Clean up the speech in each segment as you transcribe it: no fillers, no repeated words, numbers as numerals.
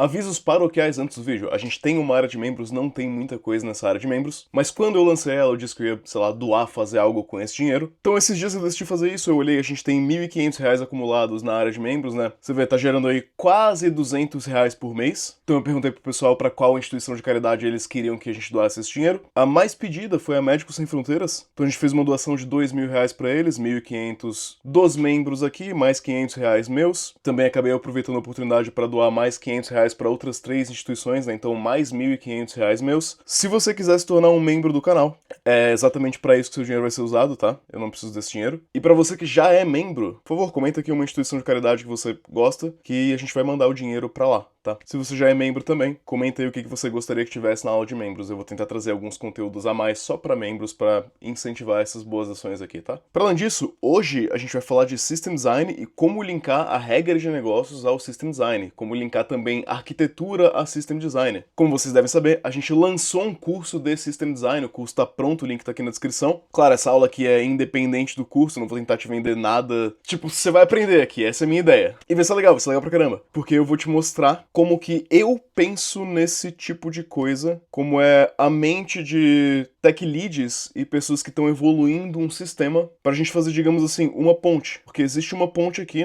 Avisos paroquiais antes do vídeo. A gente tem uma área de membros, não tem muita coisa nessa área de membros, mas quando eu lancei ela, eu disse que eu ia, sei lá, doar, fazer algo com esse dinheiro. Então esses dias eu decidi fazer isso, eu olhei, a gente tem R$ 1.500 acumulados na área de membros, né? Você vê, tá gerando aí quase R$ 200 por mês. Então eu perguntei pro pessoal pra qual instituição de caridade eles queriam que a gente doasse esse dinheiro. A mais pedida foi a Médicos Sem Fronteiras. Então a gente fez uma doação de R$ 2.000 pra eles, 1.500 dos membros aqui, mais R$ 500 meus. Também acabei aproveitando a oportunidade para doar mais R$ 500 para outras 3 instituições, né? Então mais R$ 1.500 meus. Se você quiser se tornar um membro do canal, é exatamente para isso que seu dinheiro vai ser usado, tá? Eu não preciso desse dinheiro. E para você que já é membro, por favor, comenta aqui uma instituição de caridade que você gosta, que a gente vai mandar o dinheiro para lá. Tá? Se você já é membro também, comenta aí o que você gostaria que tivesse na aula de membros. Eu vou tentar trazer alguns conteúdos a mais só para membros para incentivar essas boas ações aqui, tá? Para além disso, hoje a gente vai falar de System Design e como linkar a regra de negócios ao System Design, como linkar também a arquitetura a System Design. Como vocês devem saber, a gente lançou um curso de System Design, o curso tá pronto, o link tá aqui na descrição. Claro, essa aula aqui é independente do curso, não vou tentar te vender nada. Tipo, você vai aprender aqui, essa é a minha ideia. E vai ser legal pra caramba, porque eu vou te mostrar como que eu penso nesse tipo de coisa, como é a mente de tech leads e pessoas que estão evoluindo um sistema pra gente fazer, digamos assim, uma ponte. Porque existe uma ponte aqui,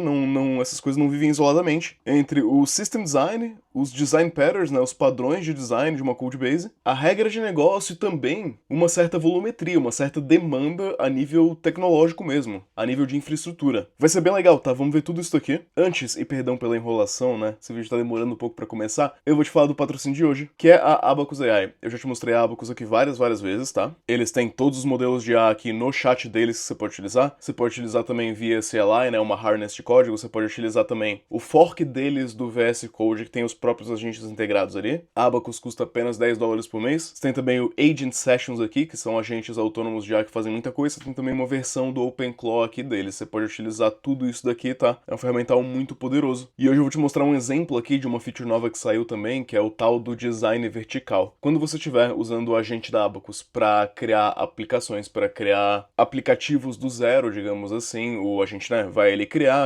essas coisas não vivem isoladamente, entre o system design, os design patterns, né, os padrões de design de uma codebase, a regra de negócio e também uma certa volumetria, uma certa demanda a nível tecnológico mesmo, a nível de infraestrutura. Vai ser bem legal, tá? Vamos ver tudo isso aqui. Antes, e perdão pela enrolação, né, esse vídeo tá demorando um pouco pra começar, eu vou te falar do patrocínio de hoje, que é a Abacus AI. Eu já te mostrei a Abacus aqui várias vezes, tá? Eles têm todos os modelos de IA aqui no chat deles que você pode utilizar. Você pode utilizar também via CLI, né, uma harness de código. Você pode utilizar também o fork deles do VS Code, que tem os próprios agentes integrados ali. A Abacus custa apenas $10 por mês. Você tem também o Agent Sessions aqui, que são agentes autônomos de IA que fazem muita coisa. Você tem também uma versão do OpenClaw aqui deles. Você pode utilizar tudo isso daqui, tá? É um ferramental muito poderoso. E hoje eu vou te mostrar um exemplo aqui de uma feature nova que saiu também, que é o tal do design vertical. Quando você estiver usando o agente da Abacus para criar aplicações, para criar aplicativos do zero, digamos assim, o agente, né,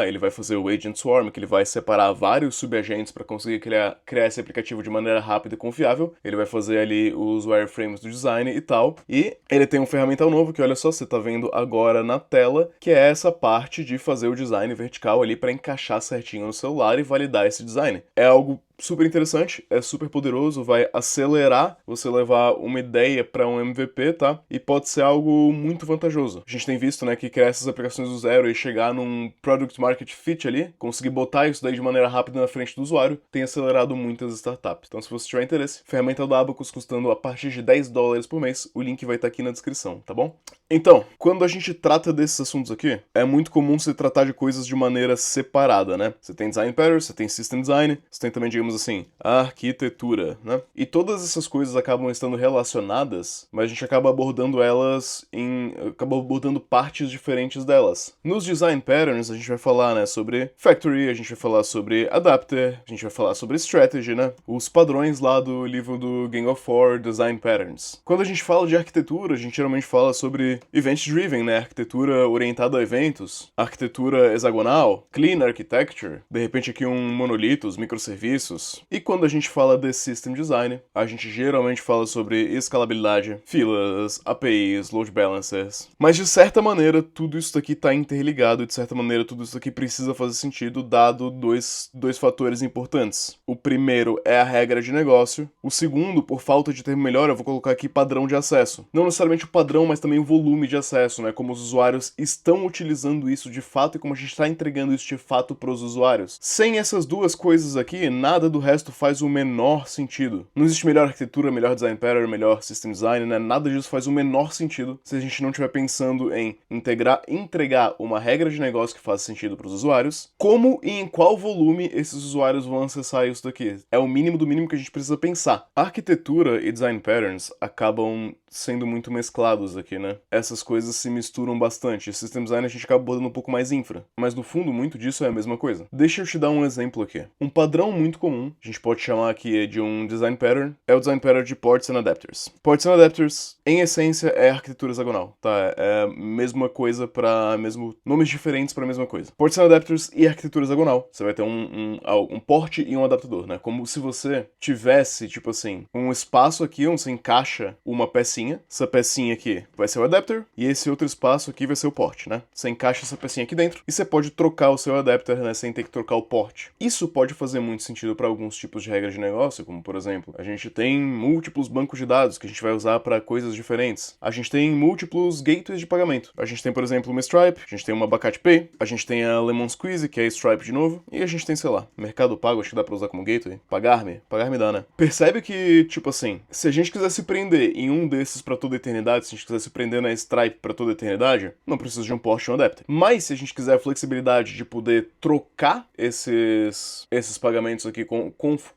ele vai fazer o Agent Swarm, que ele vai separar vários subagentes para conseguir criar esse aplicativo de maneira rápida e confiável. Ele vai fazer ali os wireframes do design e tal. E ele tem um ferramental novo que, olha só, você tá vendo agora na tela, que é essa parte de fazer o design vertical ali para encaixar certinho no celular e validar esse design. É algo super interessante, é super poderoso, vai acelerar você levar uma ideia para um MVP, tá? E pode ser algo muito vantajoso. A gente tem visto, né, que criar essas aplicações do zero e chegar num product market fit ali, conseguir botar isso daí de maneira rápida na frente do usuário, tem acelerado muitas startups. Então, se você tiver interesse, ferramenta da Abacus custando a partir de $10 por mês, o link vai estar aqui na descrição, tá bom? Então, quando a gente trata desses assuntos aqui, é muito comum você tratar de coisas de maneira separada, né? Você tem design patterns, você tem system design, você tem também, digamos assim, a arquitetura, né? E todas essas coisas acabam estando relacionadas, mas a gente acaba abordando partes diferentes delas. Nos design patterns, a gente vai falar, né, sobre factory, a gente vai falar sobre adapter, a gente vai falar sobre strategy, né? Os padrões lá do livro do Gang of Four, Design Patterns. Quando a gente fala de arquitetura, a gente geralmente fala sobre event-driven, né? Arquitetura orientada a eventos, arquitetura hexagonal, clean architecture, de repente aqui um monolitos, microserviços. E quando a gente fala de system design, a gente geralmente fala sobre escalabilidade, filas, APIs, load balancers. Mas de certa maneira, tudo isso aqui está interligado e de certa maneira tudo isso aqui precisa fazer sentido dado dois fatores importantes. O primeiro é a regra de negócio. O segundo, por falta de termo melhor, eu vou colocar aqui padrão de acesso. Não necessariamente o padrão, mas também o volume de acesso, né? Como os usuários estão utilizando isso de fato e como a gente está entregando isso de fato para os usuários. Sem essas duas coisas aqui, nada do resto faz o menor sentido. Não existe melhor arquitetura, melhor design pattern, melhor system design, né? Nada disso faz o menor sentido se a gente não estiver pensando em entregar uma regra de negócio que faça sentido para os usuários, como e em qual volume esses usuários vão acessar isso daqui. É o mínimo do mínimo que a gente precisa pensar. Arquitetura e design patterns acabam sendo muito mesclados aqui, né? Essas coisas se misturam bastante. System design a gente acaba botando um pouco mais infra, mas no fundo muito disso é a mesma coisa. Deixa eu te dar um exemplo aqui. Um padrão muito comum, a gente pode chamar aqui de um design pattern, é o design pattern de ports and adapters. Ports and adapters, em essência, é arquitetura hexagonal, tá? É a mesma coisa para nomes diferentes para a mesma coisa. Ports and adapters e arquitetura hexagonal. Você vai ter um port e um adaptador, né? Como se você tivesse, tipo assim, um espaço aqui onde você encaixa uma pecinha. Essa pecinha aqui vai ser o adapter e esse outro espaço aqui vai ser o port, né? Você encaixa essa pecinha aqui dentro e você pode trocar o seu adapter, né? Sem ter que trocar o port. Isso pode fazer muito sentido para alguns tipos de regras de negócio, como por exemplo, a gente tem múltiplos bancos de dados que a gente vai usar para coisas diferentes. A gente tem múltiplos gateways de pagamento. A gente tem, por exemplo, uma Stripe, a gente tem uma Abacate Pay, a gente tem a Lemon Squeeze, que é a Stripe de novo, e a gente tem, sei lá, Mercado Pago, acho que dá pra usar como gateway. Pagar-me dá, né? Percebe que, tipo assim, se a gente quiser se prender em um desses pra toda a eternidade, se a gente quiser se prender na Stripe pra toda a eternidade, não precisa de um port e um adapter. Mas se a gente quiser a flexibilidade de poder trocar esses pagamentos aqui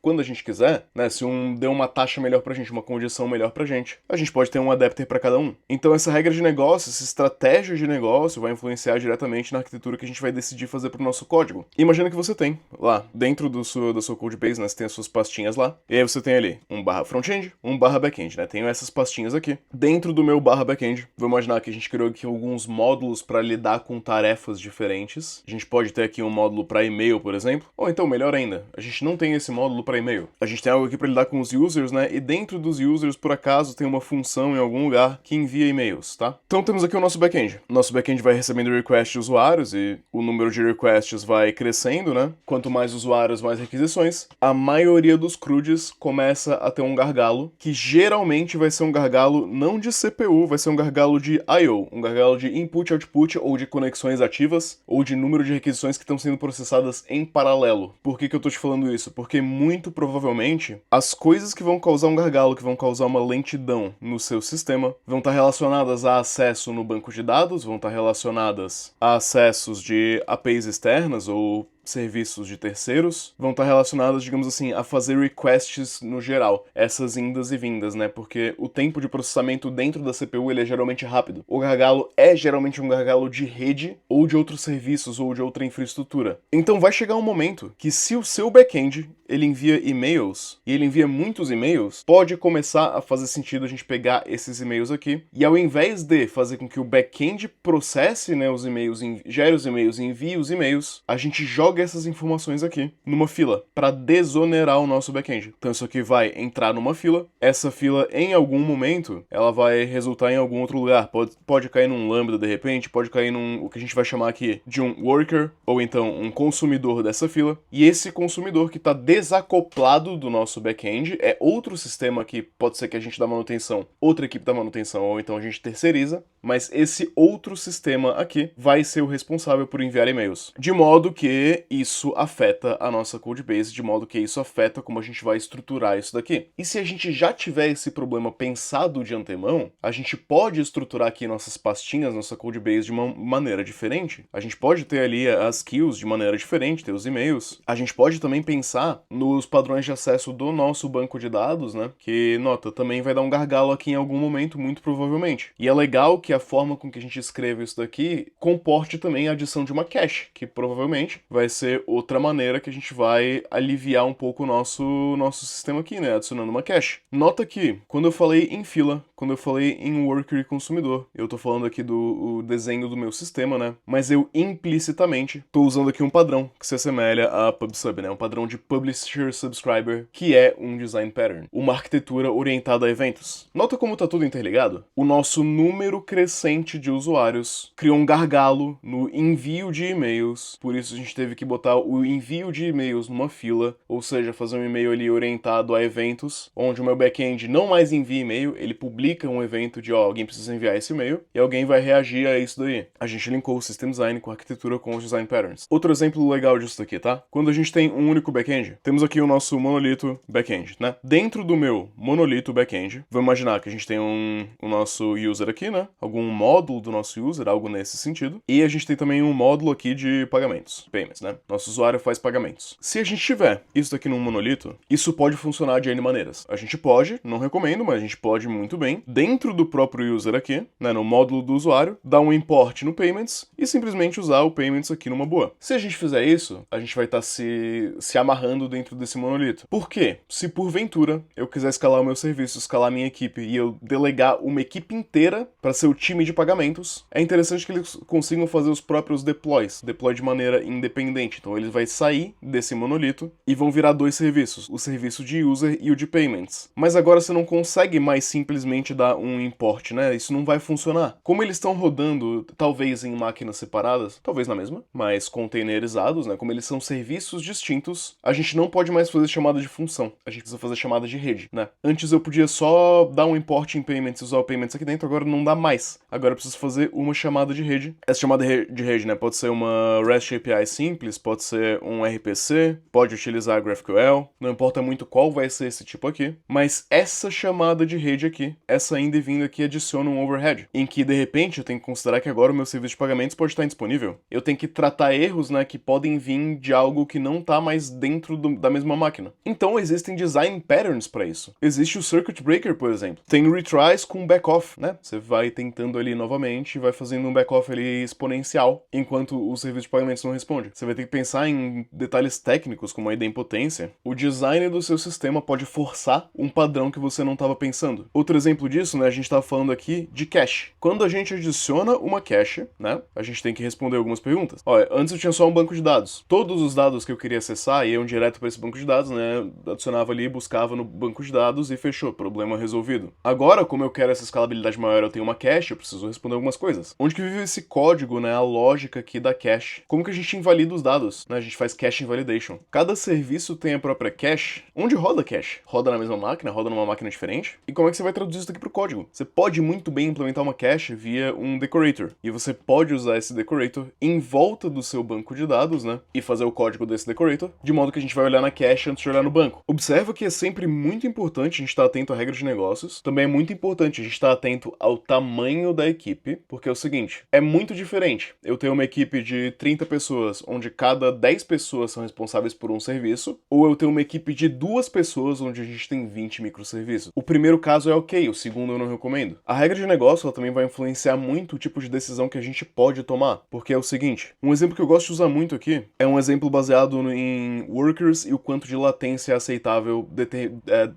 quando a gente quiser, né? Se um deu uma taxa melhor pra gente, uma condição melhor pra gente, a gente pode ter um adapter pra cada um. Então essa regra de negócio, essa estratégia de negócio vai influenciar diretamente na arquitetura que a gente vai decidir fazer pro nosso código. Imagina que você tem lá, dentro da sua codebase, né? Você tem as suas pastinhas lá, e aí você tem ali um barra front-end, um barra back-end, né? Tenho essas pastinhas aqui. Dentro do meu barra back-end, vou imaginar que a gente criou aqui alguns módulos para lidar com tarefas diferentes. A gente pode ter aqui um módulo para e-mail, por exemplo, ou então, melhor ainda, a gente não tem esse módulo para e-mail. A gente tem algo aqui para lidar com os users, né? E dentro dos users, por acaso, tem uma função em algum lugar que envia e-mails, tá? Então temos aqui o nosso back-end. Nosso back-end vai recebendo requests de usuários e o número de requests vai crescendo, né? Quanto mais usuários, mais requisições. A maioria dos CRUDs começa a ter um gargalo, que geralmente vai ser um gargalo não de CPU, vai ser um gargalo de I/O, um gargalo de input, output, ou de conexões ativas, ou de número de requisições que estão sendo processadas em paralelo. Por que eu tô te falando isso? Porque muito provavelmente as coisas que vão causar um gargalo, que vão causar uma lentidão no seu sistema, vão estar relacionadas a acesso no banco de dados, vão estar relacionadas a acessos de APIs externas ou serviços de terceiros, vão estar relacionadas, digamos assim, a fazer requests no geral, essas indas e vindas, né? Porque o tempo de processamento dentro da CPU ele é geralmente rápido. O gargalo é geralmente um gargalo de rede ou de outros serviços ou de outra infraestrutura. Então vai chegar um momento que se o seu back-end ele envia e-mails, e ele envia muitos e-mails, pode começar a fazer sentido a gente pegar esses e-mails aqui, e ao invés de fazer com que o back-end processe, né, os e-mails, gere os e-mails e envie os e-mails, a gente joga essas informações aqui numa fila, para desonerar o nosso back-end. Então isso aqui vai entrar numa fila, essa fila em algum momento, ela vai resultar em algum outro lugar, pode cair num lambda de repente, pode cair num, o que a gente vai chamar aqui de um worker, ou então um consumidor dessa fila, e esse consumidor que está desacoplado do nosso back-end, é outro sistema que pode ser que a gente dá manutenção, outra equipe dá manutenção, ou então a gente terceiriza, mas esse outro sistema aqui vai ser o responsável por enviar e-mails. De modo que isso afeta a nossa codebase, de modo que isso afeta como a gente vai estruturar isso daqui. E se a gente já tiver esse problema pensado de antemão, a gente pode estruturar aqui nossas pastinhas, nossa codebase de uma maneira diferente. A gente pode ter ali as queues de maneira diferente, ter os e-mails. A gente pode também pensar nos padrões de acesso do nosso banco de dados, né? Que, nota, também vai dar um gargalo aqui em algum momento, muito provavelmente. E é legal que a forma com que a gente escreve isso daqui comporte também a adição de uma cache, que provavelmente vai ser outra maneira que a gente vai aliviar um pouco o nosso sistema aqui, né? Adicionando uma cache. Nota que, quando eu falei em fila, quando eu falei em worker e consumidor, eu tô falando aqui do desenho do meu sistema, né? Mas eu implicitamente tô usando aqui um padrão que se assemelha a PubSub, né? Um padrão de Publisher Subscriber, que é um design pattern, uma arquitetura orientada a eventos. Nota como tá tudo interligado? O nosso número crescente de usuários criou um gargalo no envio de e-mails, por isso a gente teve que botar o envio de e-mails numa fila, ou seja, fazer um e-mail ali orientado a eventos, onde o meu back-end não mais envia e-mail, ele publica um evento de, ó, alguém precisa enviar esse e-mail, e alguém vai reagir a isso daí. A gente linkou o System Design com a arquitetura com os Design Patterns. Outro exemplo legal disso daqui, tá? Quando a gente tem um único back-end, temos aqui o nosso monolito back-end, né? Dentro do meu monolito back-end, vamos imaginar que a gente tem o nosso user aqui, né? Algum módulo do nosso user, algo nesse sentido. E a gente tem também um módulo aqui de pagamentos, payments, né? né? Nosso usuário faz pagamentos. Se a gente tiver isso daqui num monolito, isso pode funcionar de N maneiras. A gente pode, não recomendo, mas a gente pode muito bem, dentro do próprio user aqui, né, no módulo do usuário, dar um import no payments e simplesmente usar o payments aqui numa boa. Se a gente fizer isso, a gente vai estar se amarrando dentro desse monolito. Por quê? Se porventura eu quiser escalar o meu serviço, escalar a minha equipe e eu delegar uma equipe inteira para ser o time de pagamentos, é interessante que eles consigam fazer os próprios deploy de maneira independente. Então ele vai sair desse monolito e vão virar dois serviços, o serviço de user e o de payments. Mas agora você não consegue mais simplesmente dar um import, né? Isso não vai funcionar. Como eles estão rodando, talvez em máquinas separadas, talvez na mesma, mas containerizados, né? Como eles são serviços distintos, a gente não pode mais fazer chamada de função. A gente precisa fazer chamada de rede, né? Antes eu podia só dar um import em payments e usar o payments aqui dentro, agora não dá mais. Agora eu preciso fazer uma chamada de rede. Essa chamada de rede, né? Pode ser uma REST API simples, pode ser um RPC, pode utilizar GraphQL, não importa muito qual vai ser esse tipo aqui, mas essa chamada de rede aqui, essa ainda e vindo aqui adiciona um overhead, em que de repente eu tenho que considerar que agora o meu serviço de pagamentos pode estar indisponível. Eu tenho que tratar erros, né, que podem vir de algo que não está mais dentro da mesma máquina. Então existem design patterns para isso. Existe o circuit breaker, por exemplo. Tem retries com back-off, né? Você vai tentando ali novamente e vai fazendo um back-off ali exponencial, enquanto o serviço de pagamentos não responde. Você vai ter que pensar em detalhes técnicos, como a idempotência. O design do seu sistema pode forçar um padrão que você não estava pensando. Outro exemplo disso, né, a gente estava falando aqui de cache. Quando a gente adiciona uma cache, né, a gente tem que responder algumas perguntas. Olha, antes eu tinha só um banco de dados. Todos os dados que eu queria acessar iam direto para esse banco de dados, né, adicionava ali, buscava no banco de dados e fechou, problema resolvido. Agora, como eu quero essa escalabilidade maior, eu tenho uma cache, eu preciso responder algumas coisas. Onde que vive esse código, né, a lógica aqui da cache? Como que a gente invalida os dados, né? A gente faz cache invalidation. Cada serviço tem a própria cache. Onde roda a cache? Roda na mesma máquina? Roda numa máquina diferente? E como é que você vai traduzir isso aqui pro código? Você pode muito bem implementar uma cache via um decorator. E você pode usar esse decorator em volta do seu banco de dados, né? E fazer o código desse decorator, de modo que a gente vai olhar na cache antes de olhar no banco. Observa que é sempre muito importante a gente estar atento à regra de negócios. Também é muito importante a gente estar atento ao tamanho da equipe, porque é o seguinte, é muito diferente eu tenho uma equipe de 30 pessoas, onde cada 10 pessoas são responsáveis por um serviço, ou eu tenho uma equipe de 2 pessoas, onde a gente tem 20 microserviços. O primeiro caso é ok, o segundo eu não recomendo. A regra de negócio ela também vai influenciar muito o tipo de decisão que a gente pode tomar, porque é o seguinte, um exemplo que eu gosto de usar muito aqui é um exemplo baseado em workers e o quanto de latência é aceitável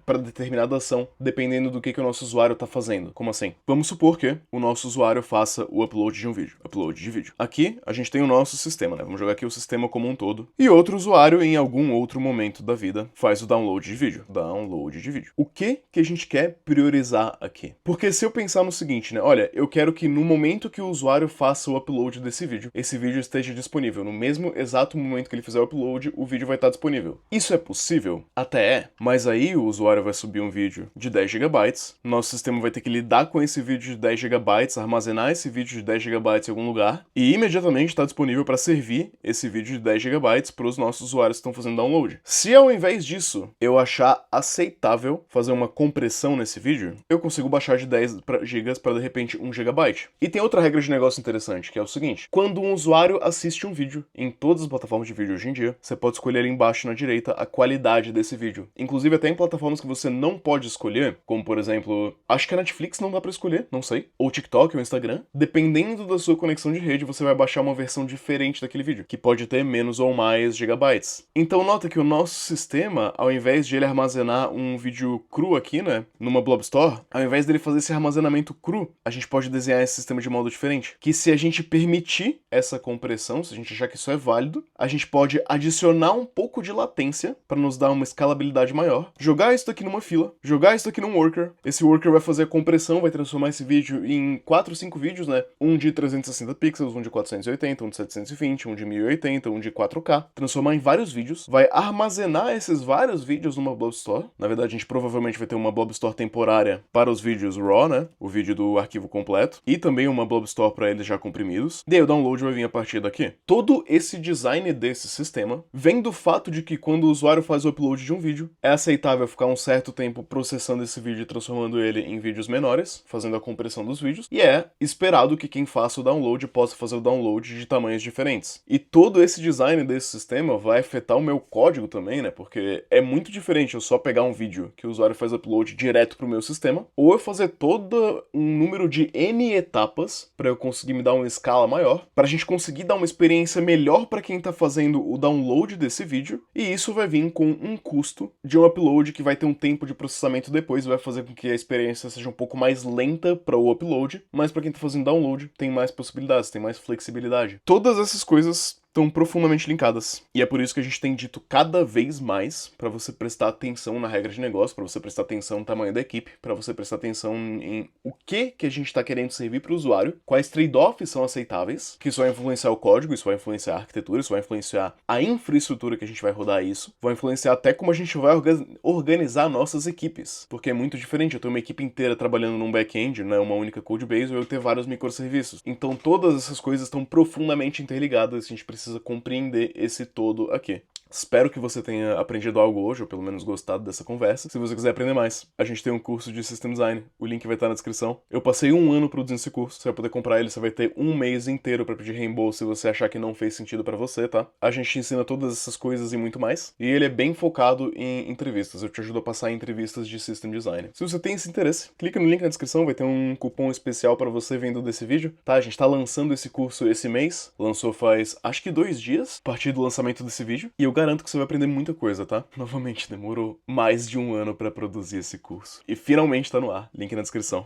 para determinada ação, dependendo do que o nosso usuário está fazendo. Como assim? Vamos supor que o nosso usuário faça o upload de um vídeo. Upload de vídeo. Aqui, a gente tem o nosso sistema, né? Vamos jogar aqui o sistema como um todo. E outro usuário, em algum outro momento da vida, faz o download de vídeo. Download de vídeo. O que a gente quer priorizar aqui? Porque se eu pensar no seguinte, né? Olha, eu quero que no momento que o usuário faça o upload desse vídeo, esse vídeo esteja disponível. No mesmo exato momento que ele fizer o upload, o vídeo vai estar disponível. Isso é possível? Até é. Mas aí o usuário vai subir um vídeo de 10 GB, nosso sistema vai ter que lidar com esse vídeo de 10 GB, armazenar esse vídeo de 10 GB em algum lugar e imediatamente está disponível para servir esse vídeo de 10 GB para os nossos usuários que estão fazendo download. Se ao invés disso eu achar aceitável fazer uma compressão nesse vídeo, eu consigo baixar de 10 GB para de repente 1 GB. E tem outra regra de negócio interessante, que é o seguinte, quando um usuário assiste um vídeo em todas as plataformas de vídeo hoje em dia, você pode escolher ali embaixo na direita a qualidade desse vídeo. Inclusive até em plataformas que você não pode escolher, como por exemplo, acho que a Netflix não dá para escolher, não sei, ou TikTok ou Instagram, dependendo da sua conexão de rede, você vai baixar uma versão diferente daquele vídeo, que pode ter menos ou mais gigabytes. Então nota que o nosso sistema, ao invés de ele armazenar um vídeo cru aqui, né, numa Blob Store, ao invés dele fazer esse armazenamento cru, a gente pode desenhar esse sistema de modo diferente, que se a gente permitir essa compressão, se a gente achar que isso é válido, a gente pode adicionar um pouco de latência para nos dar uma escalabilidade maior, jogar isso daqui numa fila, jogar isso daqui num worker, esse worker vai fazer a compressão, vai transformar esse vídeo em 4 ou 5 vídeos, né, um de 360 pixels, um de 480, um de 720, um de 1080, um de 4K, transformar em vários vídeos, vai armazenar esses vários vídeos numa Blob Store. Na verdade, a gente provavelmente vai ter uma Blob Store temporária para os vídeos RAW, né, o vídeo do arquivo completo, e também uma Blob Store para eles já comprimidos. E aí o download vai vir a partir daqui. Todo esse design desse sistema vem do fato de que quando o usuário faz o upload de um vídeo, é aceitável ficar um certo tempo processando esse vídeo e transformando ele em vídeos menores, fazendo a compressão dos vídeos, e é esperado que quem faça o download possa fazer o download de tamanhos diferentes. E todo esse design desse sistema vai afetar o meu código também, né? Porque é muito diferente eu só pegar um vídeo que o usuário faz upload direto pro meu sistema, ou eu fazer todo um número de N etapas para eu conseguir me dar uma escala maior, pra gente conseguir dar uma experiência melhor para quem tá fazendo o download desse vídeo, e isso vai vir com um custo de um upload que vai ter um tempo de processamento depois, vai fazer com que a experiência seja um pouco mais lenta para o upload, mas para quem tá fazendo download tem mais possibilidades, tem mais flexibilidade. Todas essas coisas estão profundamente linkadas. E é por isso que a gente tem dito cada vez mais para você prestar atenção na regra de negócio, para você prestar atenção no tamanho da equipe, para você prestar atenção em o que a gente está querendo servir para o usuário, quais trade-offs são aceitáveis, que isso vai influenciar o código, isso vai influenciar a arquitetura, isso vai influenciar a infraestrutura que a gente vai rodar isso, vai influenciar até como a gente vai organizar nossas equipes, porque é muito diferente eu ter uma equipe inteira trabalhando num back-end, não é uma única codebase, ou eu ter vários microserviços. Então todas essas coisas estão profundamente interligadas, a gente precisa compreender esse todo aqui. Espero que você tenha aprendido algo hoje, ou pelo menos gostado dessa conversa. Se você quiser aprender mais, a gente tem um curso de System Design, o link vai estar na descrição. Eu passei 1 ano produzindo esse curso, você vai poder comprar ele, você vai ter 1 mês inteiro para pedir reembolso se você achar que não fez sentido para você, tá? A gente ensina todas essas coisas e muito mais, e ele é bem focado em entrevistas, eu te ajudo a passar em entrevistas de System Design. Se você tem esse interesse, clica no link na descrição, vai ter um cupom especial para você vendo desse vídeo, tá? A gente tá lançando esse curso esse mês, lançou faz, acho que 2 dias, a partir do lançamento desse vídeo, e eu garanto que você vai aprender muita coisa, tá? Novamente, demorou mais de 1 ano pra produzir esse curso. E finalmente tá no ar, link na descrição.